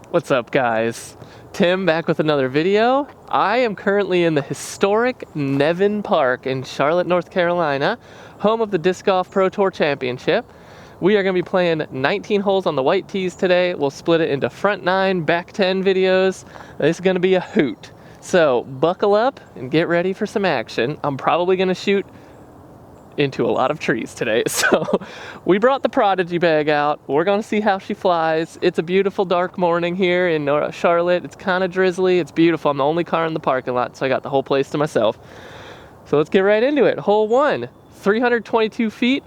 What's up, guys? Tim back with another video. I am currently in the historic Nevin Park in Charlotte, North Carolina, home of the Disc Golf Pro Tour Championship. We are going to be playing 19 holes on the white tees today. We'll split it into front 9, back 10 videos. This is going to be a hoot. So buckle up and get ready for some action. I'm probably going to shoot into a lot of trees today. So we brought the Prodigy bag out. We're gonna see how she flies. It's a beautiful dark morning here in Charlotte. It's kind of drizzly. It's beautiful. I'm the only car in the parking lot, so I got the whole place to myself. So let's get right into it. Hole 1, 322 feet,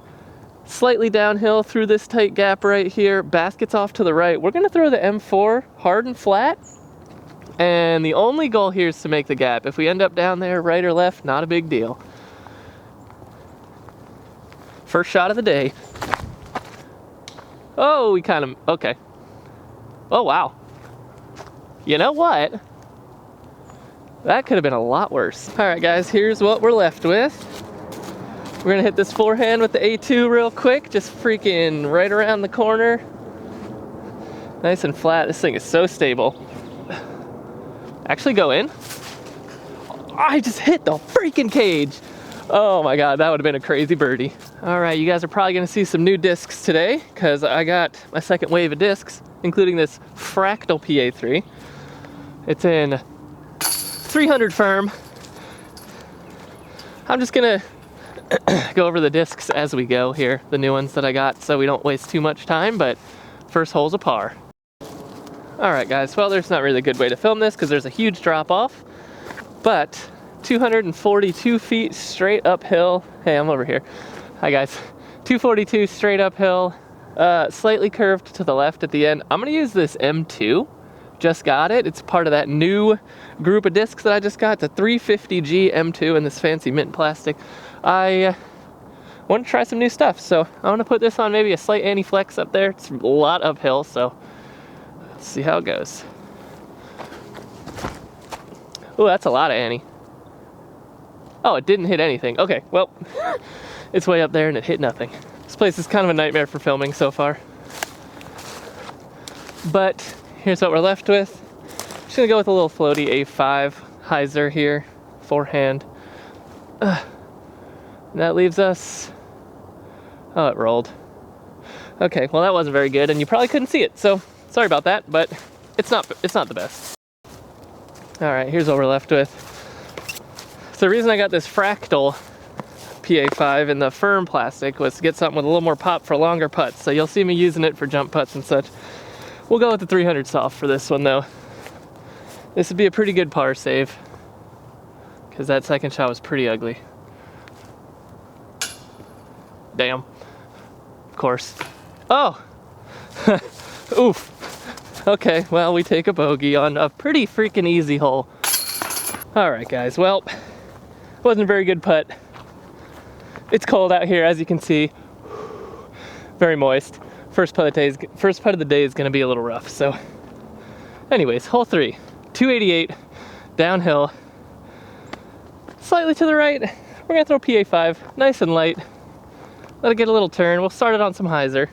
slightly downhill through this tight gap right here. Basket's off to the right. We're gonna throw the M4 hard and flat. And the only goal here is to make the gap. If we end up down there, right or left, not a big deal. First shot of the day. Oh, we kind of, okay. Oh, wow. You know what? That could have been a lot worse. All right, guys, here's what we're left with. We're gonna hit this forehand with the A2 real quick, just freaking right around the corner. Nice and flat. This thing is so stable. Actually go in. I just hit the freaking cage. Oh my God, that would have been a crazy birdie. All right, you guys are probably gonna see some new discs today because I got my second wave of discs, including this Fractal PA3. It's in 300 firm. I'm just gonna go over the discs as we go here, the new ones that I got, so we don't waste too much time, but first hole's a par. All right, guys, well, there's not really a good way to film this because there's a huge drop off, but 242 feet straight uphill. Hey, I'm over here. Hi, guys. 242 straight uphill, slightly curved to the left at the end. I'm gonna use this M2. Just got it. It's part of that new group of discs that I just got, the 350G M2 in this fancy mint plastic. I want to try some new stuff, so I want to put this on maybe a slight anti-flex up there. It's a lot uphill, so let's see how it goes. Oh, that's a lot of anti. Oh, it didn't hit anything. Okay, well, it's way up there and it hit nothing. This place is kind of a nightmare for filming so far. But here's what we're left with. Just gonna go with a little floaty A5 hyzer here, forehand. That leaves us, oh, it rolled. Okay, well that wasn't very good and you probably couldn't see it, so sorry about that, but it's not the best. All right, here's what we're left with. So the reason I got this Fractal PA5 in the firm plastic was to get something with a little more pop for longer putts. So you'll see me using it for jump putts and such. We'll go with the 300 soft for this one though. This would be a pretty good par save because that second shot was pretty ugly. Damn. Of course. Oh! Oof. Okay, well, we take a bogey on a pretty freaking easy hole. All right, guys, well, wasn't a very good putt. It's cold out here, as you can see. Very moist. First putt of the day is gonna be a little rough, so. Anyways, hole 3, 288, downhill. Slightly to the right, we're gonna throw PA5, nice and light. Let it get a little turn. We'll start it on some hyzer.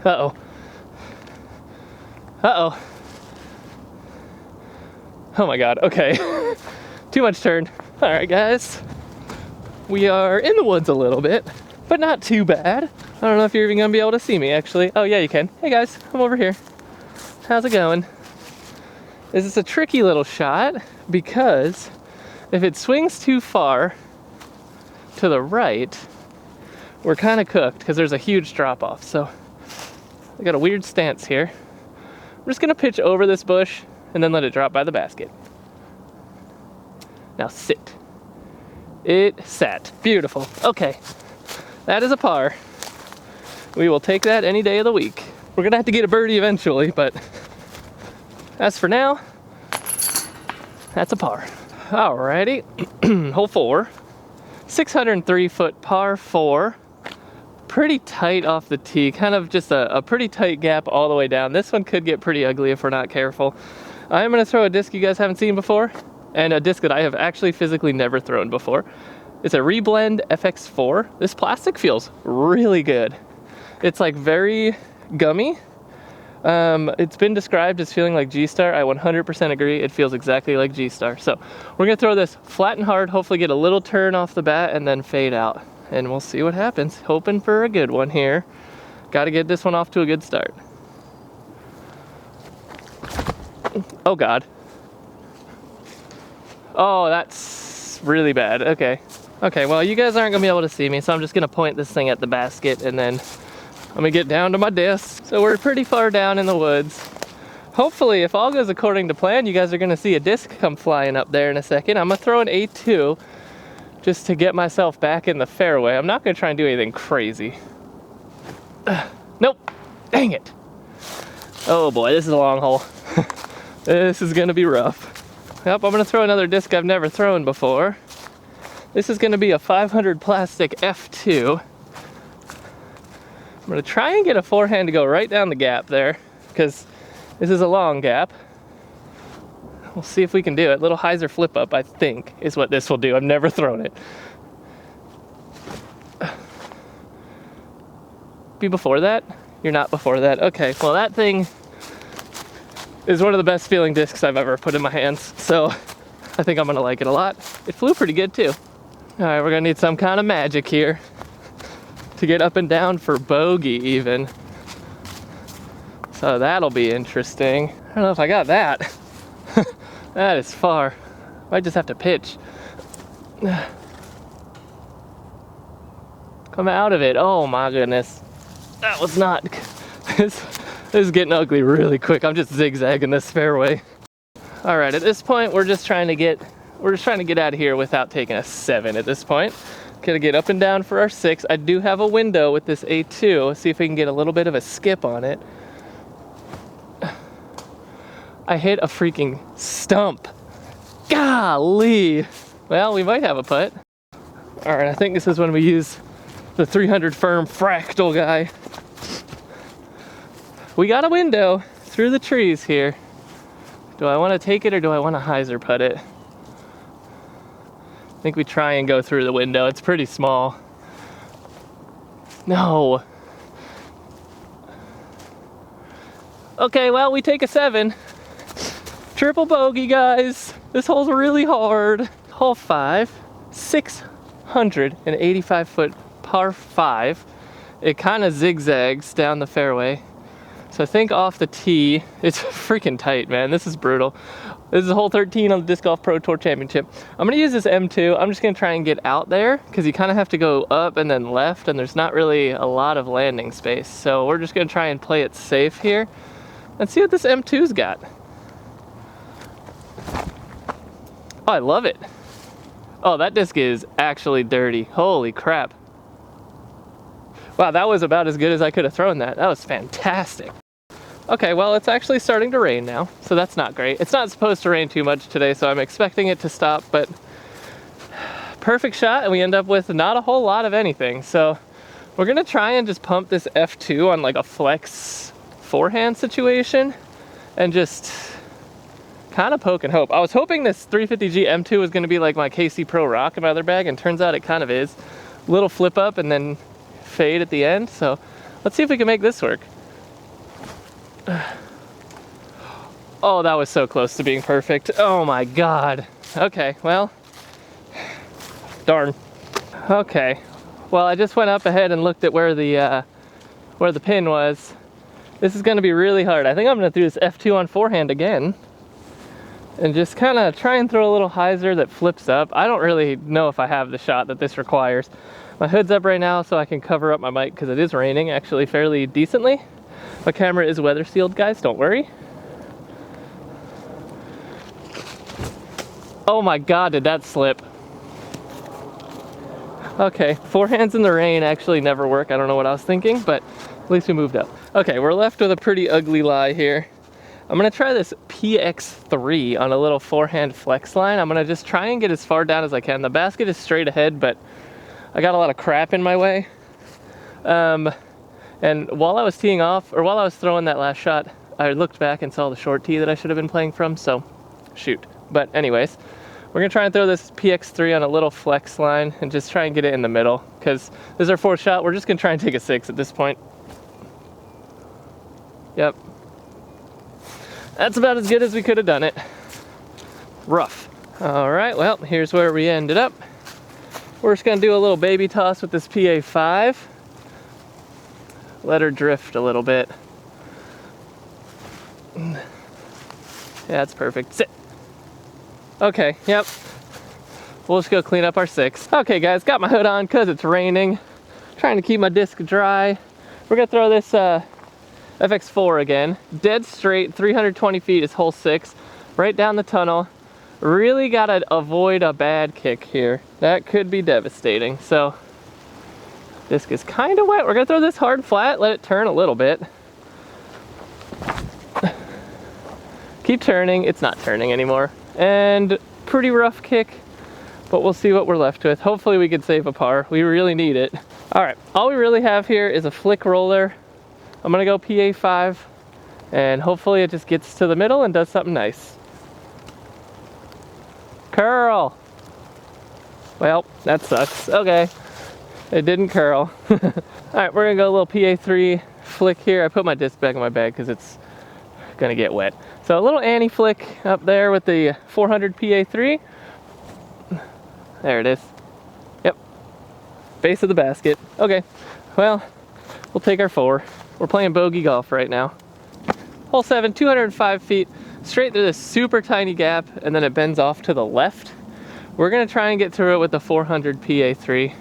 Uh-oh. Uh-oh. Oh my God, okay. Too much turn. All right, guys. We are in the woods a little bit, but not too bad. I don't know if you're even gonna be able to see me, actually. Oh yeah, you can. Hey guys, I'm over here. How's it going? This is a tricky little shot because if it swings too far to the right, we're kind of cooked because there's a huge drop off. So I got a weird stance here. I'm just gonna pitch over this bush and then let it drop by the basket. Now sit. It sat. Beautiful. Okay, that is a par. We will take that any day of the week. We're gonna have to get a birdie eventually, but as for now, that's a par. Alrighty, hole 4, 603 foot par 4. Pretty tight off the tee, kind of just a pretty tight gap all the way down. This one could get pretty ugly if we're not careful. I'm gonna throw a disc you guys haven't seen before, and a disc that I have actually physically never thrown before. It's a Reblend FX4. This plastic feels really good. It's like very gummy. It's been described as feeling like G-Star. I 100% agree. It feels exactly like G-Star. So we're gonna throw this flat and hard, hopefully get a little turn off the bat and then fade out. And we'll see what happens. Hoping for a good one here. Got to get this one off to a good start. Oh God. Oh, that's really bad. Okay. Okay, well, you guys aren't gonna be able to see me, so I'm just gonna point this thing at the basket and then I'm gonna get down to my disc. So we're pretty far down in the woods. Hopefully, if all goes according to plan, you guys are gonna see a disc come flying up there in a second. I'm gonna throw an A2 just to get myself back in the fairway. I'm not gonna try and do anything crazy. Nope, dang it. Oh boy, this is a long hole. This is gonna be rough. Yep, I'm gonna throw another disc I've never thrown before. This is gonna be a 500 plastic F2. I'm gonna try and get a forehand to go right down the gap there, because this is a long gap. We'll see if we can do it. Little hyzer flip up, I think, is what this will do. I've never thrown it. Be before that? You're not before that. Okay, well that thing is one of the best feeling discs I've ever put in my hands, so I think I'm gonna like it a lot. It flew pretty good too. All right, we're gonna need some kind of magic here to get up and down for bogey even. So that'll be interesting. I don't know if I got that. That is far. Might just have to pitch. Come out of it. Oh my goodness. That was not, this is getting ugly really quick. I'm just zigzagging this fairway. All right, at this point, we're just trying to get out of here without taking a 7 at this point. Gonna get up and down for our 6. I do have a window with this A2. Let's see if we can get a little bit of a skip on it. I hit a freaking stump. Golly. Well, we might have a putt. All right, I think this is when we use the 300 firm fractal guy. We got a window through the trees here. Do I want to take it or do I want to hyzer putt it? I think we try and go through the window. It's pretty small. No. Okay, well, we take a 7. Triple bogey, guys. This hole's really hard. Hole 5, 685 foot par 5. It kind of zigzags down the fairway. So I think off the tee, it's freaking tight, man. This is brutal. This is hole 13 on the Disc Golf Pro Tour Championship. I'm gonna use this M2. I'm just gonna try and get out there because you kind of have to go up and then left and there's not really a lot of landing space. So we're just gonna try and play it safe here and see what this M2's got. Oh, I love it. Oh, that disc is actually dirty. Holy crap. Wow, that was about as good as I could have thrown that. That was fantastic. Okay, well, it's actually starting to rain now, so that's not great. It's not supposed to rain too much today, so I'm expecting it to stop, but perfect shot, and we end up with not a whole lot of anything. So we're gonna try and just pump this F2 on like a flex forehand situation and just kind of poke and hope. I was hoping this 350G M2 was gonna be like my KC Pro Rock in my other bag, and turns out it kind of is. Little flip up and then fade at the end, so let's see if we can make this work. Oh, that was so close to being perfect. Oh my God. Okay, well, darn. Okay, well, I just went up ahead and looked at where the pin was. This is gonna be really hard. I think I'm gonna do this F2 on forehand again and just kind of try and throw a little hyzer that flips up. I don't really know if I have the shot that this requires. My hood's up right now so I can cover up my mic because it is raining actually fairly decently. My camera is weather sealed, guys, don't worry. Oh my God, did that slip? Okay, forehands in the rain actually never work. I don't know what I was thinking, but at least we moved up. Okay, we're left with a pretty ugly lie here. I'm gonna try this PX3 on a little forehand flex line. I'm gonna just try and get as far down as I can. The basket is straight ahead, but I got a lot of crap in my way. And while I was teeing off, or while I was throwing that last shot, I looked back and saw the short tee that I should have been playing from, so shoot. But anyways, we're gonna try and throw this PX3 on a little flex line and just try and get it in the middle, because this is our 4th shot. We're just gonna try and take a 6 at this point. Yep. That's about as good as we could have done it. Rough. All right, well, here's where we ended up. We're just gonna do a little baby toss with this PA5. Let her drift a little bit. Yeah, that's perfect. Sit. Okay, yep. We'll just go clean up our 6. Okay guys, got my hood on because it's raining. Trying to keep my disc dry. We're gonna throw this FX4 again. Dead straight, 320 feet is hole 6. Right down the tunnel. Really gotta avoid a bad kick here. That could be devastating. So, disc is kind of wet. We're gonna throw this hard flat, let it turn a little bit. Keep turning, it's not turning anymore. And pretty rough kick, but we'll see what we're left with. Hopefully we can save a par. We really need it. All right, all we really have here is a flick roller. I'm gonna go PA5, and hopefully it just gets to the middle and does something nice. Curl. Well, that sucks. Okay, it didn't curl. All right, we're gonna go a little PA3 flick here. I put my disc back in my bag because it's gonna get wet. So a little Annie flick up there with the 400 PA3. There it is. Yep. Base of the basket. Okay, well, we'll take our 4. We're playing bogey golf right now. Hole 7, 205 feet, straight through this super tiny gap, and then it bends off to the left. We're gonna try and get through it with the 400 PA3.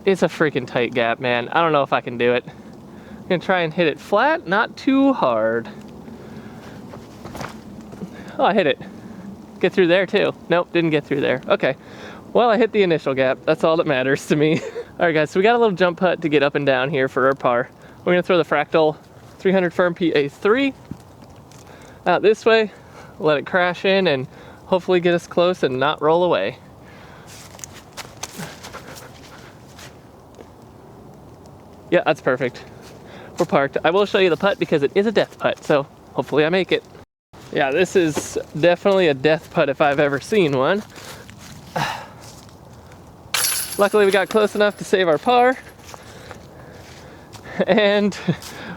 It's a freaking tight gap, man. I don't know if I can do it. I'm gonna try and hit it flat, not too hard. Oh, I hit it. Get through there too. Nope, didn't get through there. Okay. Well, I hit the initial gap. That's all that matters to me. All right, guys, so we got a little jump putt to get up and down here for our par. We're gonna throw the fractal 300 firm PA3 out this way, let it crash in and hopefully get us close and not roll away. Yeah, that's perfect. We're parked. I will show you the putt because it is a death putt, so hopefully I make it. Yeah, this is definitely a death putt if I've ever seen one. Luckily we got close enough to save our par. And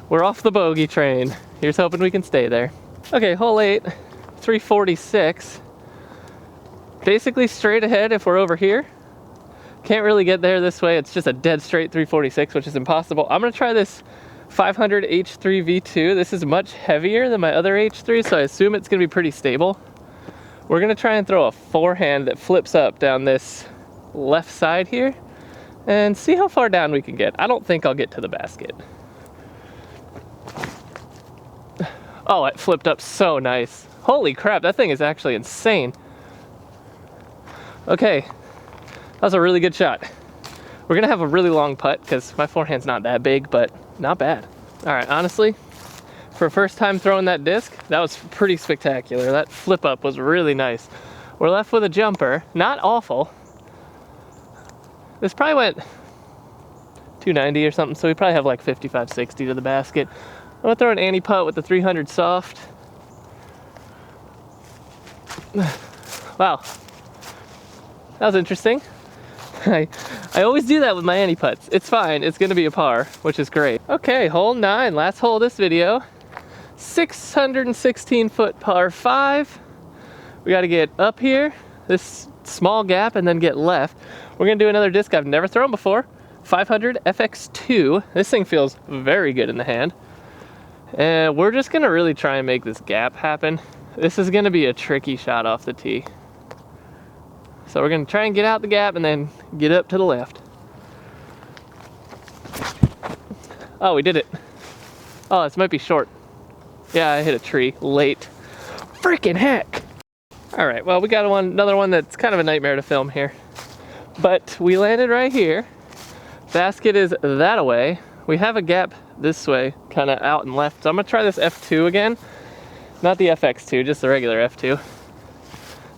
we're off the bogey train. Here's hoping we can stay there. Okay, hole 8, 346. Basically straight ahead if we're over here. Can't really get there this way. It's just a dead straight 346, which is impossible. I'm gonna try this 500 H3 V2. This is much heavier than my other H3, so I assume it's gonna be pretty stable. We're gonna try and throw a forehand that flips up down this left side here and see how far down we can get. I don't think I'll get to the basket. Oh, it flipped up so nice. Holy crap, that thing is actually insane. Okay, that was a really good shot. We're gonna have a really long putt because my forehand's not that big, but not bad. All right, honestly, for a first time throwing that disc, that was pretty spectacular. That flip up was really nice. We're left with a jumper, not awful. This probably went 290 or something, so we probably have like 55, 60 to the basket. I'm gonna throw an Annie putt with the 300 soft. Wow, that was interesting. I always do that with my Annie putts. It's fine, it's gonna be a par, which is great. Okay, hole 9, last hole of this video. 616 foot par 5. We gotta get up here, this small gap, and then get left. We're gonna do another disc I've never thrown before. 500 FX2. This thing feels very good in the hand. And we're just gonna really try and make this gap happen. This is gonna be a tricky shot off the tee. So we're gonna try and get out the gap and then get up to the left. Oh, we did it. Oh, this might be short. Yeah, I hit a tree late. Freaking heck. All right, well, we got another one that's kind of a nightmare to film here. But we landed right here. Basket is that away. We have a gap this way, kind of out and left. So I'm gonna try this F2 again. Not the FX2, just the regular F2.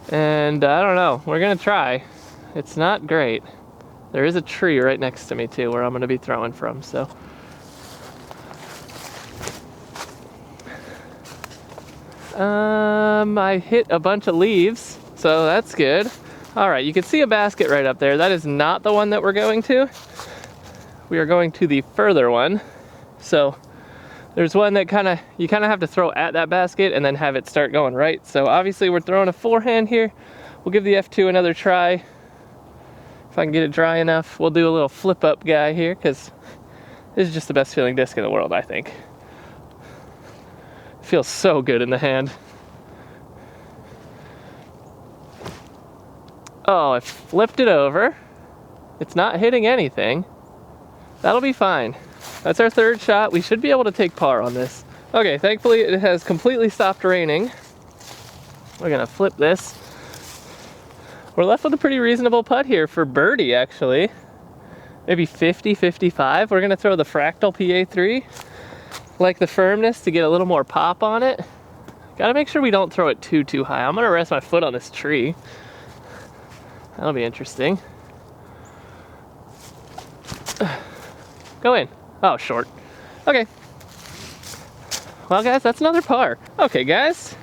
And I don't know, we're gonna try. It's not great. There is a tree right next to me too, where I'm gonna be throwing from, so. I hit a bunch of leaves, so that's good. All right, you can see a basket right up there. That is not the one that we're going to. We are going to the further one. So There's one that you kind of have to throw at that basket and then have it start going right. So obviously we're throwing a forehand here. We'll give the F2 another try. If I can get it dry enough, we'll do a little flip up guy here, because this is just the best feeling disc in the world, I think. It feels so good in the hand. Oh, I flipped it over. It's not hitting anything. That'll be fine. That's our third shot. We should be able to take par on this. Okay, thankfully it has completely stopped raining. We're gonna flip this. We're left with a pretty reasonable putt here for birdie, actually. Maybe 50, 55. We're gonna throw the Fractal PA3. Like the firmness to get a little more pop on it. Gotta make sure we don't throw it too high. I'm gonna rest my foot on this tree. That'll be interesting. Go in. Oh, short. Okay. Well, guys, that's another par. Okay, guys.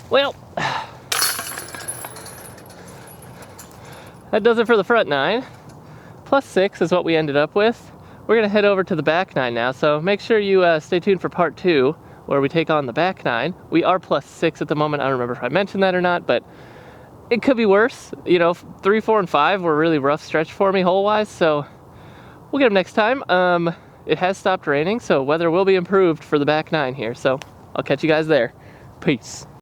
Well, that does it for the front 9. +6 is what we ended up with. We're gonna head over to the back 9 now, so make sure you stay tuned for part 2, where we take on the back 9. We are +6 at the moment. I don't remember if I mentioned that or not, but it could be worse. You know, 3, 4, and 5 were a really rough stretch for me hole-wise, so we'll get them next time. It has stopped raining, so weather will be improved for the back 9 here, so I'll catch you guys there. Peace.